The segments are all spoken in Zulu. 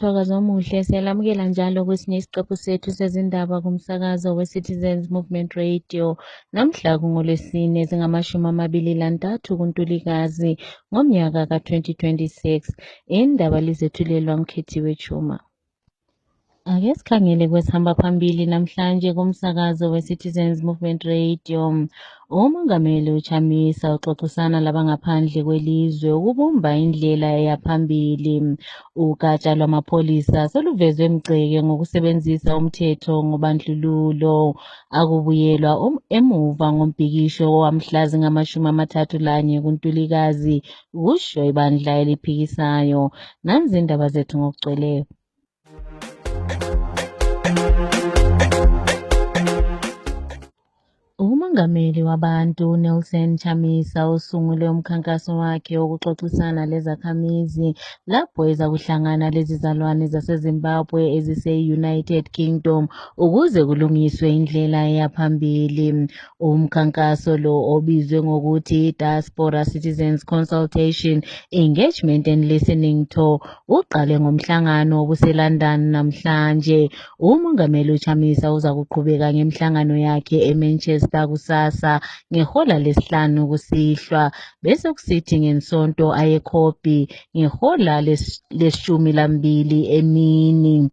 Thokoza omuhle siyalamukela njalo kwesinye isiqephu sethu sezindaba kumsakazo we-Citizens Movement Radio. Namhla kungoLwesine zingama-23 kuNtulikazi ngomnyaka ka-2026. Indaba lizethulelwa Mkhethiwe Chuma. Ake sikhangele kwesihamba phambili namhlanje kumsakazo we-Citizens Movement Radio. uMongameli uChamisa uxoxisana labangaphandle kwelizwe ukubumba indlela eyaphambili. Ugatsha lwamapholisa seluveze Mgceke ngokusebenzisa umthetho ngobandlululo. Akubuyelwa emuva ngombhikisho wamhla zingama-31 kuNtulikazi kusho ibandla eliphikisayo. Nanzi indaba zethu ngokugcweleyo. uMongameli wabantu Nelson Chamisa usungule umkhankaso wakhe wokuxoxisana lezakhamizi lapho eza kuhlangana lezizalwane zaseZimbabwe ezise-United Kingdom ukuze kulungiswe indlela eyaphambili. Umkhankaso lo obizwe ngokuthi Diaspora Citizens Consultation Engagement and Listening Tour uqale ngomhlangano obuseLondon namhlanje. uMongameli uChamisa uza kuqhubeka ngemhlangano yakhe eManchester kusasa ngehola lesihlanu kusihlwa bese kusithi ngensonto ayeKhobi ngehola les-12 emini.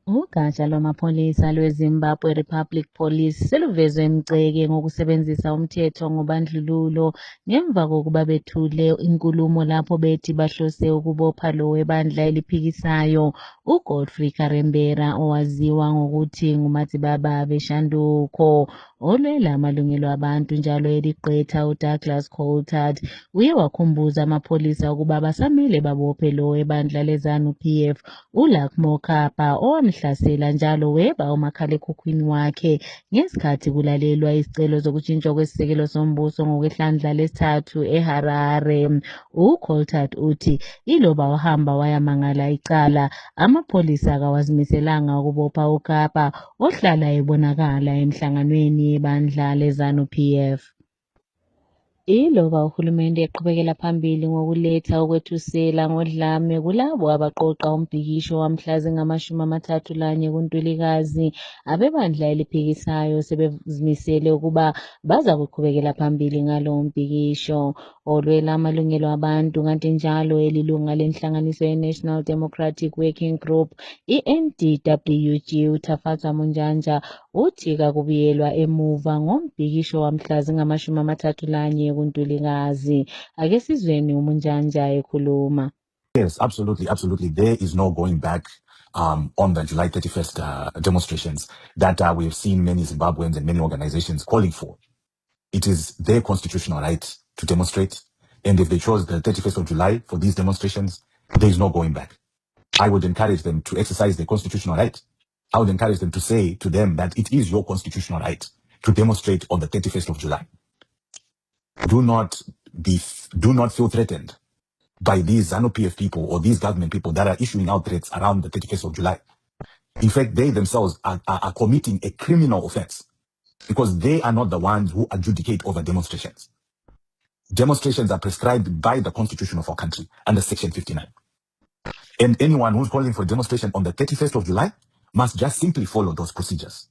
Ugatsha lwamapholisa lweZimbabwe Republic Police seluveze Mgceke ngokusebenzisa umthetho ngobandlululo ngemva kokuba bethule inkulumo lapho bethi bahlose ukubopha lo webandla eliphikisayo uGodfrey Karembera owaziwa ngokuthi nguMatsibaba Beshanduko. Olwela amalungelo abantu njalo eligqetha uDouglas Coulthard uye wakhumbuza amapholisa ukuba basamele babophe lo webandla leZANU-PF uLakmo Kapa owamhlasela njalo weba umakhalekhukhwini wakhe ngesikhathi kulalelwa izicelo zokutshintshwa kwesisekelo sombuso ngokwehlandla lesithathu eHarare. uCoulthard uthi iloba wahamba wayamangala icala amapholisa akawazimiselanga ukubopha uKapa ohlala ebonakala emhlanganweni yebandla leZANU-PF. Iloba uhulumende eqhubekela phambili ngokuletha ukwethusela ngodlame kulabo abaqoqa umbhikisho wamhla zingama-31 kuNtulikazi, abebandla eliphikisayo sebezimisele ukuba baza kuqhubekela phambili ngalo mbhikisho. Olwela amalungelo abantu kanti njalo elilunga lenhlanganiso ye-National Democratic Working Group i-NDWG uThafatha Munjanja uthi kakubuyelwa emuva ngombhikisho wamhla zingama-31 kuNtulikazi. Ake sizweni uMunjanja ekhuluma. Yes, absolutely, absolutely. There is no going back on the July 31st demonstrations that we have seen many Zimbabweans and many organizations calling for. It is their constitutional right to demonstrate. And if they chose the 31st of July for these demonstrations, there is no going back. I would encourage them to exercise their constitutional right. I would encourage them to say to them that it is your constitutional right to demonstrate on the 31st of July. Do not feel threatened by these ZANU-PF people or these government people that are issuing out threats around the 31st of July. In fact, they themselves are committing a criminal offense because they are not the ones who adjudicate over demonstrations. Demonstrations are prescribed by the Constitution of our country under Section 59. And anyone who's calling for a demonstration on the 31st of July must just simply follow those procedures.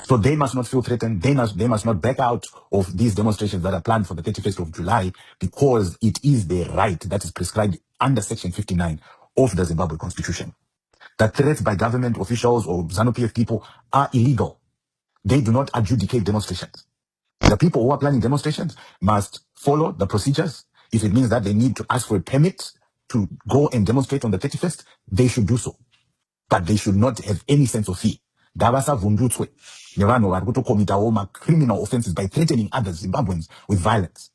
So they must not feel threatened. They must not back out of these demonstrations that are planned for the 31st of July because it is their right that is prescribed under Section 59 of the Zimbabwe Constitution. The threats by government officials or ZANU-PF people are illegal. They do not adjudicate demonstrations. The people who are planning demonstrations must follow the procedures. If it means that they need to ask for a permit to go and demonstrate on the 31st, they should do so. But they should not have any sense of fear. Criminal offenses by threatening other Zimbabweans with violence.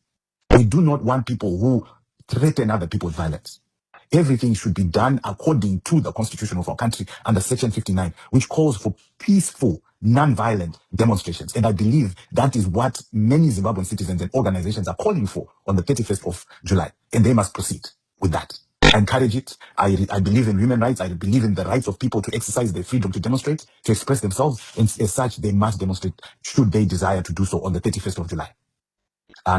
We do not want people who threaten other people with violence. Everything should be done according to the Constitution of our country under Section 59, which calls for peaceful, non-violent demonstrations. And I believe that is what many Zimbabwean citizens and organizations are calling for on the 31st of July. And they must proceed with that. I encourage it. I believe in human rights. I believe in the rights of people to exercise their freedom to demonstrate, to express themselves. And as such, they must demonstrate should they desire to do so on the 31st of July.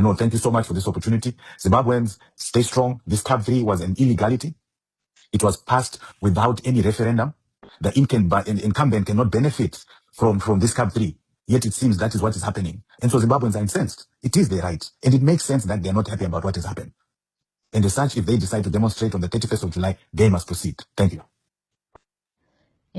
No, thank you so much for this opportunity. Zimbabweans, stay strong. This Tab 3 was an illegality. It was passed without any referendum. The incumbent cannot benefit from this CAP 3. Yet it seems that is what is happening. And so Zimbabweans are incensed. It is their right. And it makes sense that they're not happy about what has happened. And as such, if they decide to demonstrate on the 31st of July, they must proceed. Thank you.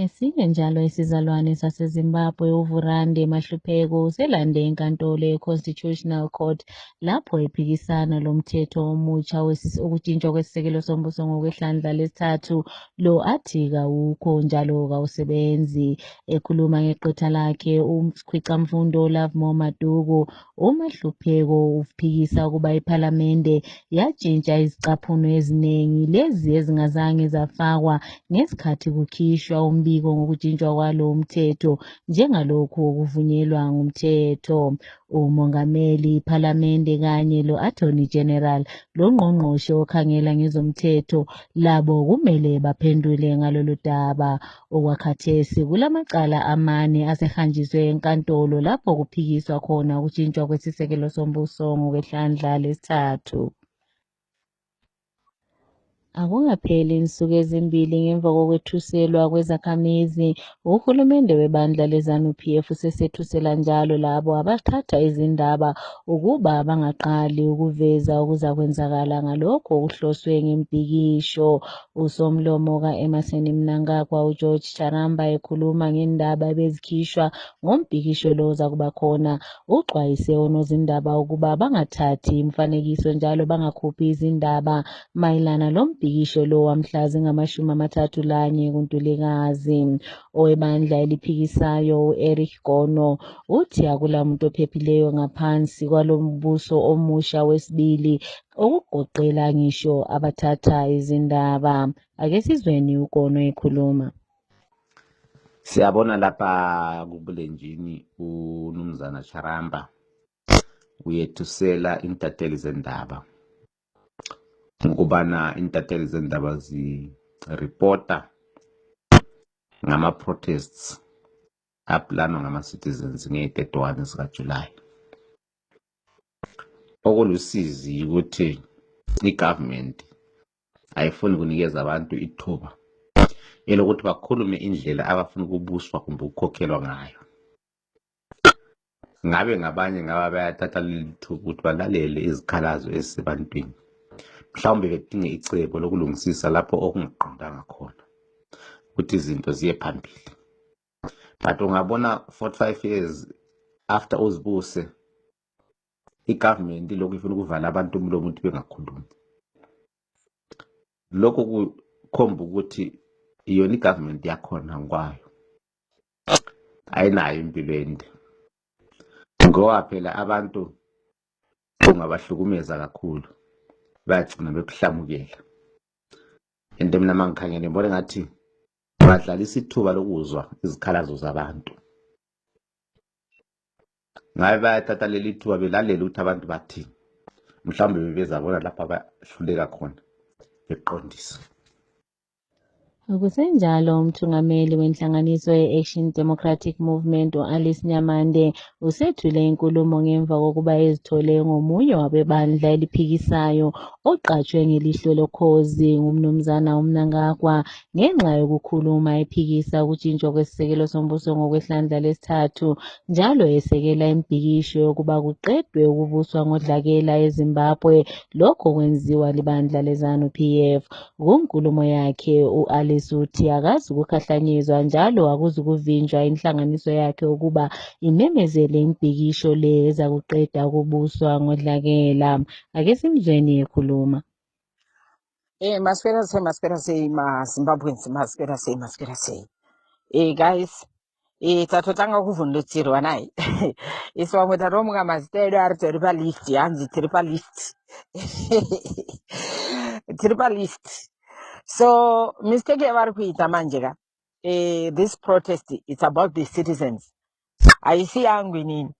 Esinye njalo isizalwane saseZimbabwe uVurande Mahlupheko uselande inkantolo ye-Constitutional Court lapho ephikisana lo mthetho omutsha ukutshintshwa kwesisekelo sombuso ngokwehlandla lesithathu lo athi kawukho njalo kawusebenzi. Ekhuluma ngeqetha lakhe uMkhwicamfundo Lovemore Maduku, uMahlupheko uphikisa ukuba iPhalamende yatshintsha izicaphuno eziningi lezi ezingazange zafakwa ngesikhathi kukhishwa umbiko ngokutshintshwa kwalo umthetho njengalokhu okuvunyelwa ngumthetho. Umongameli, iPhalamende kanye lo-Attorney General longqongqoshe okhangela ngezomthetho labo kumele baphendule ngalolu daba. Okwakhathesi kulamacala amane asehanjiswe enkantolo lapho kuphikiswa khona ukutshintshwa kwesisekelo sombuso ngokwehlandla lesithathu. Akungapheli insuku ezimbili ngemva kokwethuselwa kwezakhamizi, uhulumende webandla leZANU-PF usesethusela njalo labo abathatha izindaba ukuba bangaqali ukuveza okuzakwenzakala ngalokho okuhloswe ngembhikisho. Usomlomo ka-Emmerson Mnangagwa uGeorge Charamba ekhuluma ngendaba ebezikhishwa ngombhikisho lo ozakuba khona, uxwayise onozindaba ukuba bangathathi imfanekiso njalo bangakhuphi izindaba mayelana lombhikisho lo wamhla zingama-31 kuNtulikazi. Owebandla eliphikisayo u-Eric Gono uthi akulamuntu ophephileyo ngaphansi kwalo mbuso omusha wesibili okugoqela ngisho abathatha izindaba. Ake sizweni uGono ekhuluma. Siyabona lapha kubulenjini uNumzana Charamba uyethusela intatheli zendaba ukubana intatheli zendaba zireporta ngama-protests aplanwa ngama-citizens nge-31 zikaJulayi. Okulusizi ukuthi i-government ayifuni kunikeza abantu ithuba elokuthi bakhulume indlela abafuna ukubuswa kumbe ukukhokhelwa ngayo. Ngabe ngabanye ngaba bayathatha leli thuba ukuthi balalele izikhalazo ezisebantwini, mhlawumbe bedinge icebo lokulungisisa lapho okungaqondanga khona ukuthi izinto ziye phambili. But ungabona 45 years after uzibuse, i-government lokhu ifuna ukuvala abantu umlomo ukuthi bengakhulumi. Lokho kukhomba ukuthi iyona i-government yakhona ngwayo ayinayo impilo ende, ngoba phela abantu ungabahlukumeza kakhulu bayagcina bekuhlamukela. Into mina mangikhangele ngibona ngathi badlalisa ithuba lokuzwa izikhalazo zabantu. Ngabe bayathatha leli thuba belalela ukuthi abantu bathini, mhlawumbe bebezabona lapha abahluleka khona beqondisa. Kusenjalo umthungameli wenhlanganiso ye-Action Democratic Movement u-Alice Nyamande usethule inkulumo ngemva kokuba ezithole ngomunye wabebandla eliphikisayo oqatshwe ngelihlo lokhozi ngumnumzana uMnangagwa ngenxa yokukhuluma ephikisa ukutshintshwa kwesisekelo sombuso ngokwehlandla lesithathu, njalo esekela imbhikisho yokuba kuqedwe ukubuswa ngodlakela eZimbabwe, lokho kwenziwa libandla leZANU-PF. Kunkulumo yakhe u-Alice uthi akazi ukukhahlanyezwa njalo akuzukuvinjwa inhlanganiso yakhe ukuba imemezele imbhikisho le ezakuqeda ukubuswa ngodlakela. Ake simzweni ekhuluma. Masquerade, Zimbabweans, masquerade. Guys, tatotanga kuvhundutsirwa nai. Iswa taromuka mazita edu ari tori palift, hanzi tiri palift. Tiri palift. So, mistake yavari kuita manje ka. This protest, it's about the citizens. Aisi yangu inini.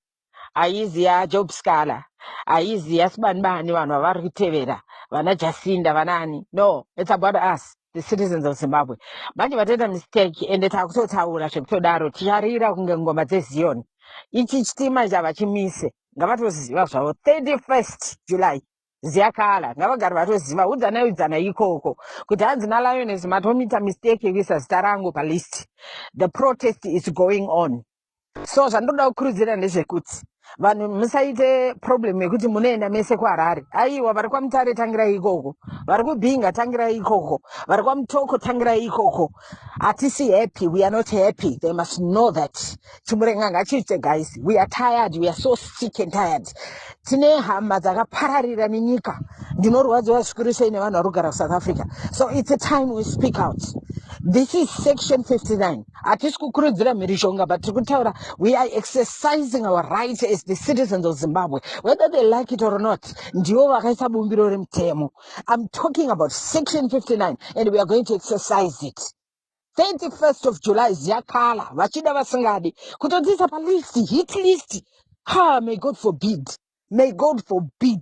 Aizi ya Job Scala. Aizi ya Sbanbani vanhu vavari kutevera. Vana Jacinda vanani. No, it's about us, the citizens of Zimbabwe. Manje vatenda mistake ende takutotaura zvekutodaro ticharira kunge ngoma dzeZion. Ichi chitima chava chimise. Ngavatoziva zvavo 31st July. ziyakhala ngavagari vatoziva udzana ikoko kuti hanzi naLioness matomita mistake yekuisa zita rangu palist. The protest is going on. So zvandoda kukurudzira ndezvekuti vanhu musaite problem yekuti munoenda mese kuHarare. Aiwa vari kwaMutare tangirai ikoko, vari kuBhinga tangirai ikoko, vari kwaMutoko tangirai ikoko. Hatisi happy, we are not happy. They must know that. Chimurenga ngachiite guys, we are tired, we are so sick and tired. Tine hama dzakapararira nenyika. Ndinorwadziwa zvikuru sei nevanhu vari kugara kuSouth Africa. So it's a time we speak out. This is section 59. Hatisi kukurudzira mhirishonga, but tikutaura we are exercising our rights as the citizens of Zimbabwe, whether they like it or not. Ndivo vakaisa bumbiro remutemo. I'm talking about section 59 and we are going to exercise it. 31st of July ziyakhala vachida vasingadi kutodzisa palist, hit list. May God forbid. May God forbid.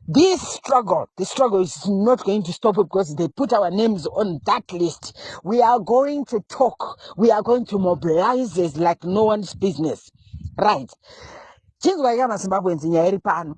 This struggle, the struggle is not going to stop because they put our names on that list. We are going to talk. We are going to mobilize this like no one's business. Right. Chinzwa ya maZimbabweans nyaya iri pano.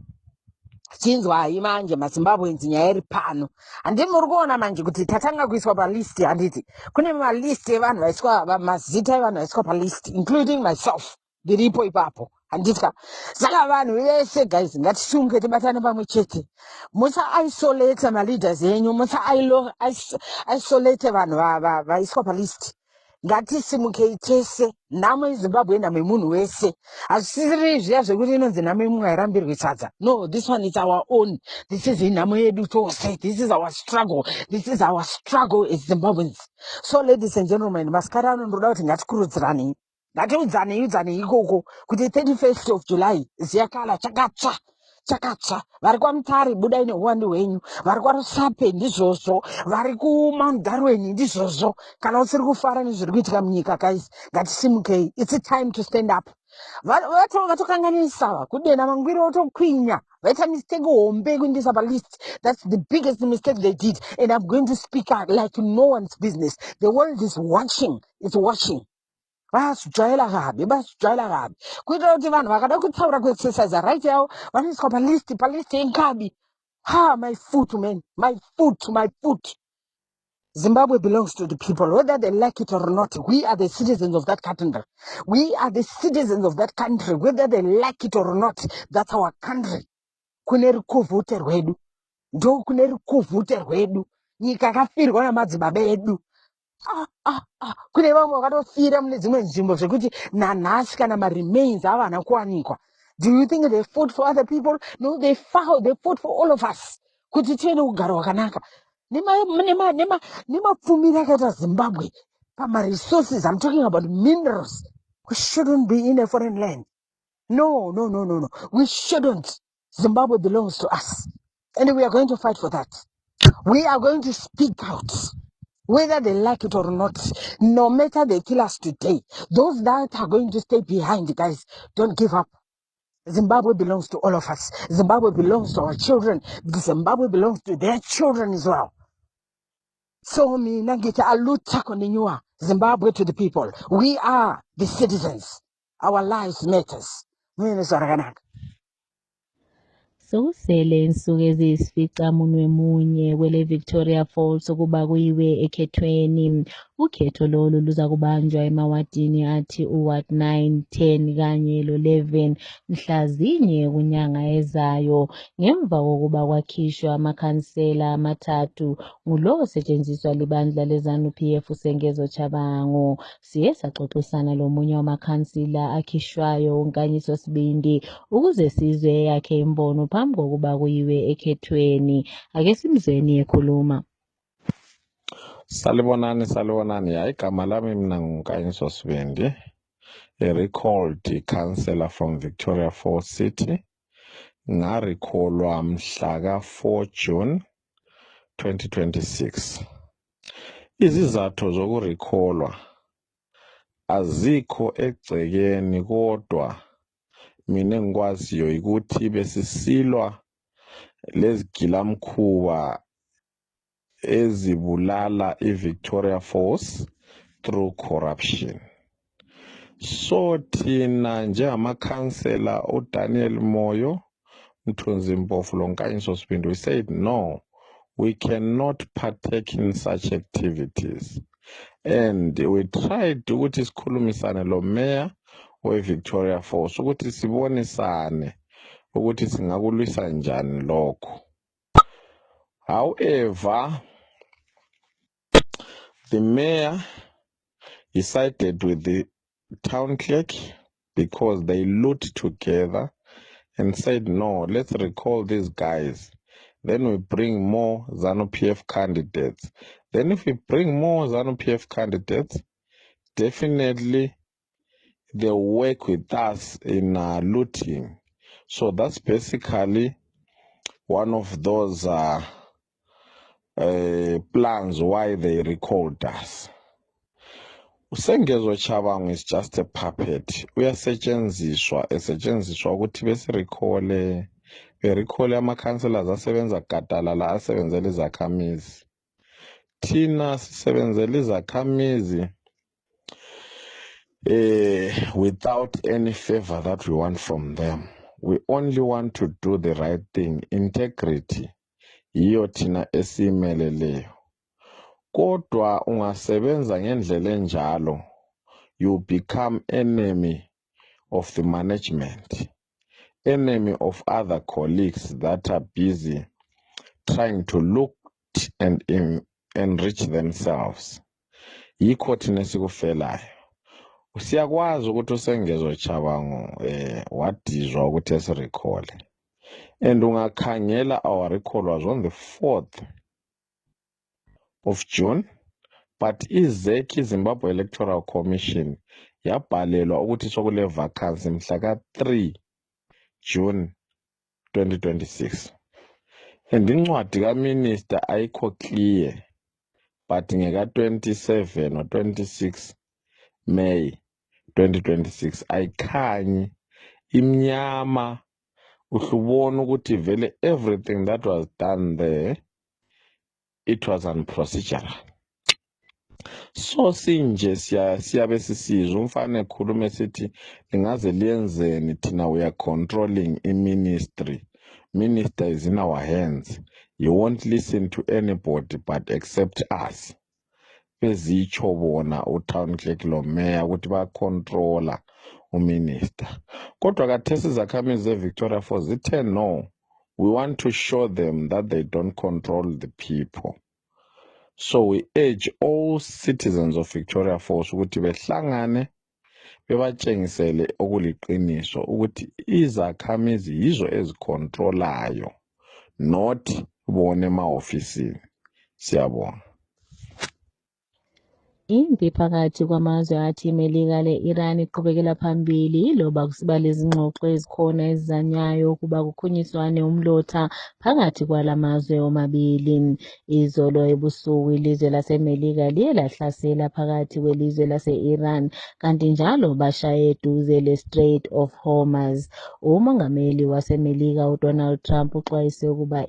Chinzwa manje maZimbabweans nyaya iri pano. Andimi muri kuona manje kuti tatanga kuiswa palist handiti. Kune malist evanhu vaiswa mazita evanhu vaiswa palist, including myself. Ndiripo ipapo. Handika. Saka vanhu vese guys ngatisunge tibatane pamwe chete. Musa isolate ma leaders yenyu, musa isolate vanhu vaiswa palist. Ngatisimukei tese, nhamo yeZimbabwe nhamo yemunhu wese. Hazvisiri zviya zvekuti inonzi nhamo yemumwe hairambirwi sadza. No, this one is our own. This is nhamo yedu tose. This is our struggle. This is our struggle as Zimbabweans. So ladies and gentlemen, masikari anondoda kuti ngatikurudzirane. Ngatiudzane ikoko kuti 31st of July ziyakhala chakatsva. Vari kwaMutare budai neuwandu hwenyu, vari kwaRusape ndizvozvo, vari kuMount Darwen ndizvozvo. Kana usiri kufara nezviri kuitika munyika guys, ngatisimukei. It's a time to stand up. Vatokanganisa kudena mangwiro otokwinya vaita mistake hombe kuindisa palist. That's the biggest mistake they did, and I'm going to speak out like no one's business. The world is watching. It's watching. Vasijayela kabi kuitira kuti vanhu vakada kutaura kuexercise right yavo vanoiswa palist yenkabi. My foot man, my foot. Zimbabwe belongs to the people, whether they like it or not. We are the citizens of that country. We are the citizens of that country, whether they like it or not. That's our country. Kune rukuvhute rwedu, ndo kune rukuvhute rwedu. Nyika yakafirwa namadzibaba edu. Kune vamwe vakatofira mune dzimwe nzvimbo zvekuti nanhasi kana maremains avana kuwanikwa. Do you think they fought for other people? No, they fought for all of us. Kuti tive neugaro hwakanaka. Nemapfumiro akaita Zimbabwe pamaresources, I'm talking about minerals. We shouldn't be in a foreign land. No. We shouldn't. Zimbabwe belongs to us. And we are going to fight for that. We are going to speak out. Whether they like it or not, no matter they kill us today, those that are going to stay behind, guys, don't give up. Zimbabwe belongs to all of us. Zimbabwe belongs to our children. Zimbabwe belongs to their children as well. So me nagita aluta konenua Zimbabwe to the people. We are the citizens. Our lives matters. Sokusele insuku eziyisificamunwemunye kwele Victoria Falls ukuba kuyiwe ekhethweni. Ukhetho lolu luza kubanjwa emawadini athi uWard 9, 10 kanye lo-11 mhla zinye kunyanga ezayo, ngemva kokuba kwakhishwa amakhansela amathathu ngulo osetshenziswa libandla leZANU-PF uSengezo Tshabangu. Siye saxoxisana lomunye wamakhansila akhishwayo uNkanyiso Sibindi ukuze sizwe yakhe imbono phambi kokuba kuyiwe ekhethweni. Ake simzweni ekhuluma. Salibonani. Hayi, igama lami mina nguNkanyiso Sibindi, a recalled councillor from Victoria Falls City. Ngarecallwa mhla ka-4 June 2026. Izizathu zokurecallwa azikho egcekeni, kodwa mina engikwaziyo ukuthi besisilwa lezigilamkhuba ezibulala iVictoria Falls through corruption. So thina njengamakhansela uDaniel Moyo, Mthunzi Mpofu Lonkanyiswa Sibindi, we said no, we cannot partake in such activities. And we tried ukuthi sikhulumisane lo mayor we-Victoria Falls ukuthi sibonisane ukuthi singakulwisa njani lokho. However, the mayor, he sided with the town clerk because they looked together and said, no, let's recall these guys. Then we bring more ZANU-PF candidates. Then if we bring more ZANU-PF candidates, definitely they'll work with us in looting. So that's basically one of those plans why they recalled us. Usengezo Chabangu is just a puppet. Esetshenziswa ukuthi besirecall ama-councillors asebenza gadalala asebenzela izakhamizi. Thina sisebenzela izakhamizi without any favor that we want from them. We only want to do the right thing. Integrity yiyo thina esiyimeleleyo. Kodwa ungasebenza ngendlela enjalo, you become enemy of the management, enemy of other colleagues that are busy trying to look and enrich themselves. Yikho thina sikufelayo. Siyakwazi ukuthi uSengezo Chabangu wadizwa ukuthi esirecall. And ungakhangela our recall was on the 4th of June. But izeki Zimbabwe Electoral Commission yabhalelwa ukuthi sokule vacancy mhla ka-3 June 2026. And incwadi kaMinister ayikho clear, but ngeka-27 or 26 May 2026 ayikhanyi imnyama. Uhlubona ukuthi vele everything that was done there, it was unprocedural. So sinje siyabe sisizwa umfana ekhuluma sithi lingaze liyenzeni thina we are controlling i-ministry. Minister is in our hands. You won't listen to anybody but accept us. Bezitsho bona utown clerk lo mayor ukuthi bacontrola uminister. Kodwa kathesi izakhamizi ze-Victoria Falls zithe no, we want to show them that they don't control the people. So we urge all citizens of Victoria Falls ukuthi behlangane bebatshengisele okuliqiniso ukuthi izakhamizi yizo ezicontrolayo, not bona ema-ofisini. Siyabonga. Impi phakathi kwamazwe athi imelika le-Iran iqhubekela phambili loba kusiba lezingxoxo ezikhona ezizanyayo ukuba kukhunyiswane umlotha phakathi kwalamazwe omabili. Izolo ebusuku ilizwe lasemelika liye lahlasela phakathi kwelizwe lase-Iran kanti njalo bashaye eduze le-Strait of Hormuz. Umongameli wasemelika uDonald Trump uxwayise ukuba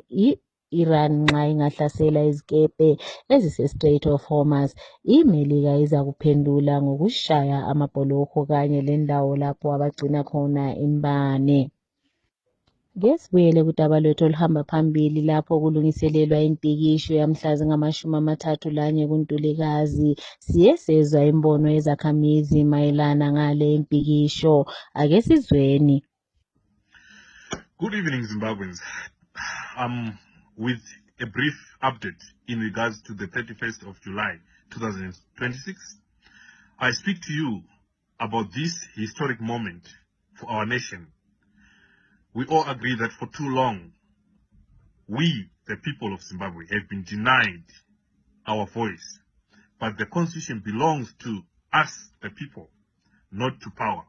Iran nxa ingahlasela izikepe ezise-Strait of Hormuz, imelika iza kuphendula ngokushaya amabholoko kanye lendawo lapho abagcina khona imbane. Kesibuyele kudaba lwethu oluhamba phambili lapho kulungiselelwa impikisho yamhla zingama-31 kuNtulikazi. Siye sezwa imbono yezakhamizi mayelana ngale impikisho. Ake sizweni. Good evening, Zimbabweans. With a brief update in regards to the 31st of July 2026. I speak to you about this historic moment for our nation. We all agree that for too long, we, the people of Zimbabwe, have been denied our voice. But the constitution belongs to us, the people, not to power.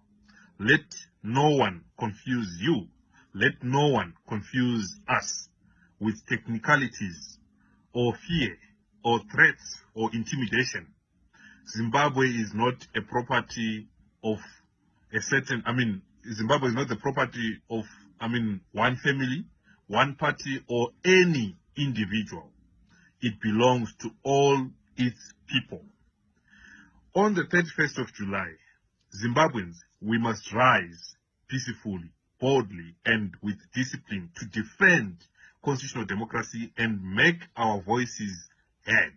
Let no one confuse you. Let no one confuse us with technicalities or fear or threats or intimidation. Zimbabwe is not a property of Zimbabwe is not the property of, one family, one party, or any individual. It belongs to all its people. On the 31st of July, Zimbabweans, we must rise peacefully boldly and with discipline to defend constitutional democracy and make our voices heard.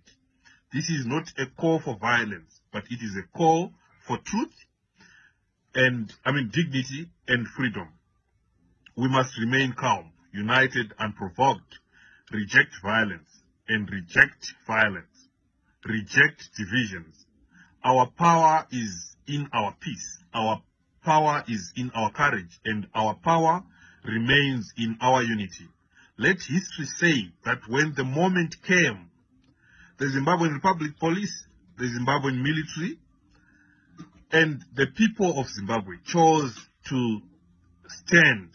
This is not a call for violence, but it is a call for truth and, dignity and freedom. We must remain calm, united, unprovoked, reject violence and reject violence, reject divisions. Our power is in our peace. Our power is in our courage, and our power remains in our unity. Let history say that when the moment came, the Zimbabwean Republic Police, the Zimbabwean military, and the people of Zimbabwe chose to stand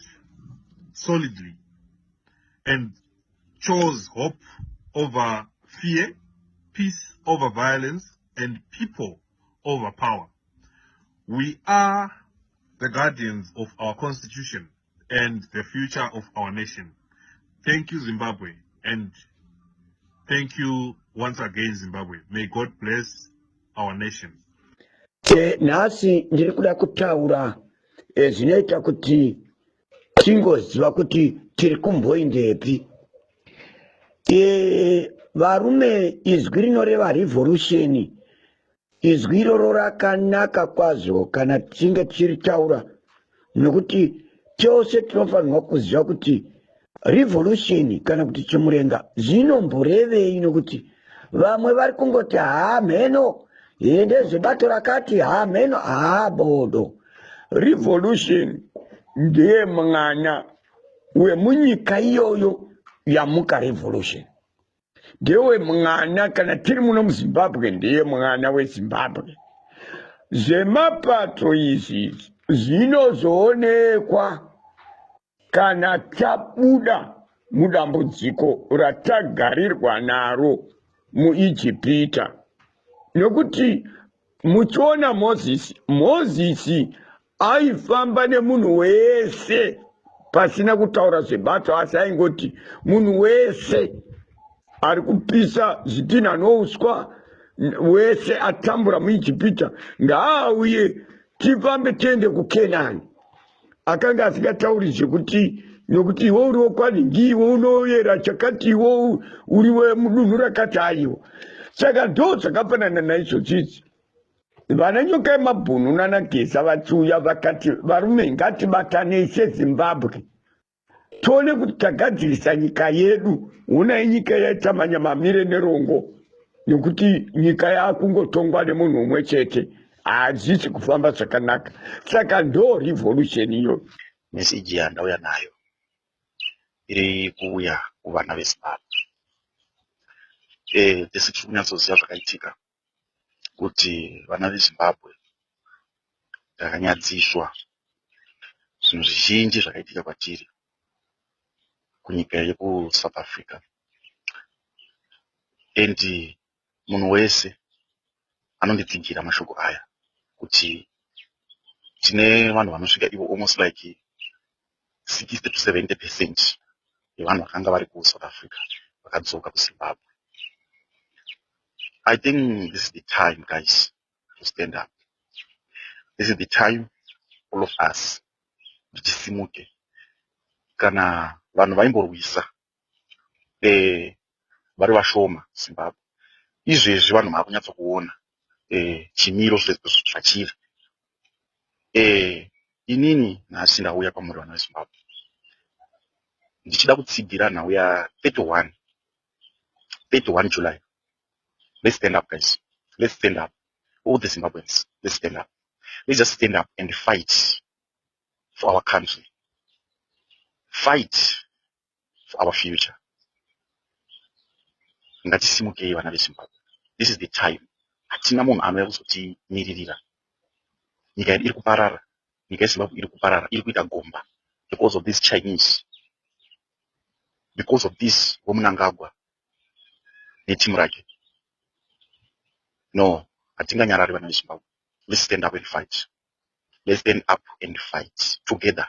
solidly and chose hope over fear, peace over violence, and people over power. We are the guardians of our constitution and the future of our nation. Thank you, Zimbabwe, and thank you once again, Zimbabwe. May God bless our nation. Nasi ndiri kuda kutaura zvinoita kuti tingoziva kuti tiri kumboindepi. Varume, izwi rinoreva revolution, izwi iroro rakanaka kwazvo kana tichinge tichiritaura, nokuti tose tinofanirwa kuziva kuti revolution kana kuti chimurenga zvinomborevei, nokuti vamwe vari kungoti mheno ndezvebato rakati mheno bodo. Revolution ndiye mwana wemunyika iyoyo yamuka revolution. Ndiye mwana kana tiri muno muZimbabwe, ndiye mwana weZimbabwe. Zvemapato izvi zvinozoonekwa kana tabuda mudambudziko ratagarirwa naro muIjipita. Nokuti muchiona Mozisi aifamba nemunhu wese pasina kutaura zvebato, asi aingoti munhu wese ari kupisa zvidhina nouswa, wese atambura muIjipita ngaauye tifambe tiende kuKenani. Akanga asingatauri zvekuti nokuti iwe uri wokwaningi, iwe unoyera chakati, iwe uri wemudunhu rakati aiwo. Saka ndo zvakafanana naizvozvi. Vananyoka yemabhunu naNagesa vachiuya vakati, varume ngatibatanei seZimbabwe tione kuti tagadzirisa nyika yedu. Unai nyika yaita manyamamire nerongo, nekuti nyika yakungotongwa nemunhu umwe chete, hazvisi kufamba zvakanaka. Saka ndo revolution iyo. Meseji yandauya nayo iri kuuya kuvana veZimbabwe. Tese tiri kunyatsoziva zvakaitika kuti vana veZimbabwe takanyadziswa zvinhu zvizhinji zvakaitika kwatiri kunyika yekuSouth Africa. And munhu wese anonditsigira mashoko aya kuti tine vanhu vanosvika ivo almost like 60 to 70% yevanhu vakanga vari kuSouth Africa vakadzoka kuZimbabwe. I think this is the time, guys, to stand up. This is the time, all of us, tisimuke. Kana vanhu vaimborwisa vari vashoma Zimbabwe, izvezvi vanhu makunyatsa kuona chimiro zvachiri. Inini nhasi ndauya kwamuri vana veZimbabwe ndichida kutsigira nhau ya 31 July. Let's stand up, guys. Let's stand up. All the Zimbabweans, let's stand up. Let's just stand up and fight for our country. Fight for our future. Ngatisimukei vana veZimbabwe. This is the time. Hatina munhu anouya kuzotimirira. Nyika yedu iri kuparara. Nyika yeZimbabwe iri kuparara. Iri kuita gomba. Because of this Chinese. Because of this woMnangagwa netimu rake. No, hatinganyarari vana veZimbabwe. Let's stand up and fight. Let's stand up and fight together.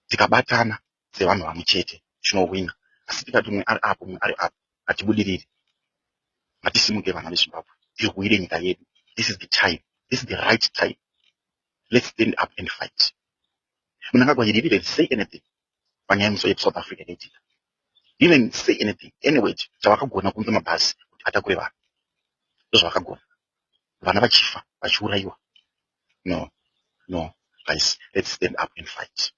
Tikabatana sevanhu vamwe chete tinowina. Asi tikati mumwe ari apo mumwe ari apo hatibudiriri. Ngatisimuke vana veZimbabwe. Tirwire nyika yedu. This is the time. This is the right time. Let's stand up and fight. Mina ngakwazi didn't even say anything. Banyamiso of South Africa didn't even say anything. Anyway, chawakagona kunza mabhasi atakure vanhu. Zvakagona. Vana vachifa, vachiurayiwa. No, guys, let's stand up and fight.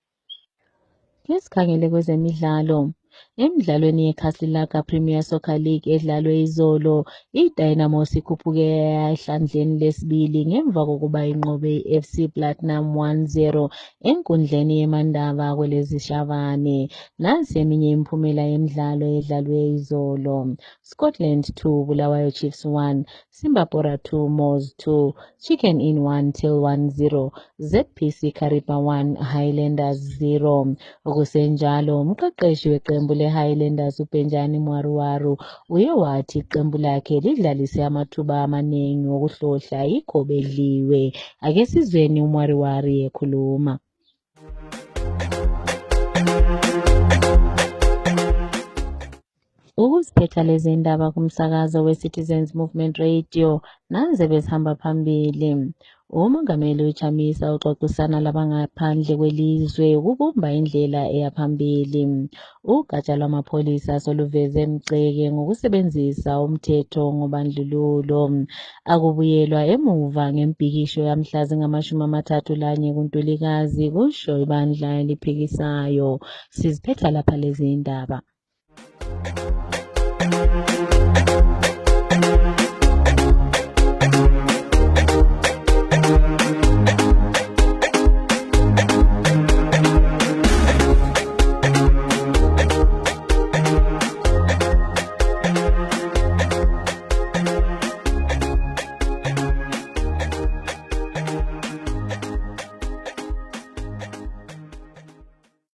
Ngesikhangele kwezemidlalo. Emidlalweni yeCastelaka Premier Soccer League edlalwe izolo, iDynamos ikhuphuke ehlandleni lesibili ngemva kokuba inqobe iFC Platinum 1-0 enkundleni yeMandaba kwelezishavane. Nansi eminye imiphumela yemidlalo edlalwe izolo. Scotland 2, Bulawayo Chiefs 1, Simbapora 2, Moz 2, Chicken Inn 1 till 1-0, ZPC Kariba 1, Highlanders 0. Okusenjalo, umqeqeshi weqembu le-Highlanders uBenjani Mwaruwaru uye wathi iqembu lakhe lidlalise amathuba amaningi okuhlohla yikho bedliwe. Ake sizweni uMwaruwaru ekhuluma. Ukuziphetha lezi ndaba kumsakazo we-Citizens Movement Radio nanze bezihamba phambili. Umongameli uChamisa uxoxisana labangaphandle kwelizwe ukubumba indlela eya phambili. Ugatsha lwamapholisa soluveze emceke ngokusebenzisa umthetho ngobandlululo. Akubuyelwa emuva ngembhikisho yamhla zingama-31 kuNtulikazi kusho ibandla eliphikisayo. Siziphetha lapha lezi ndaba.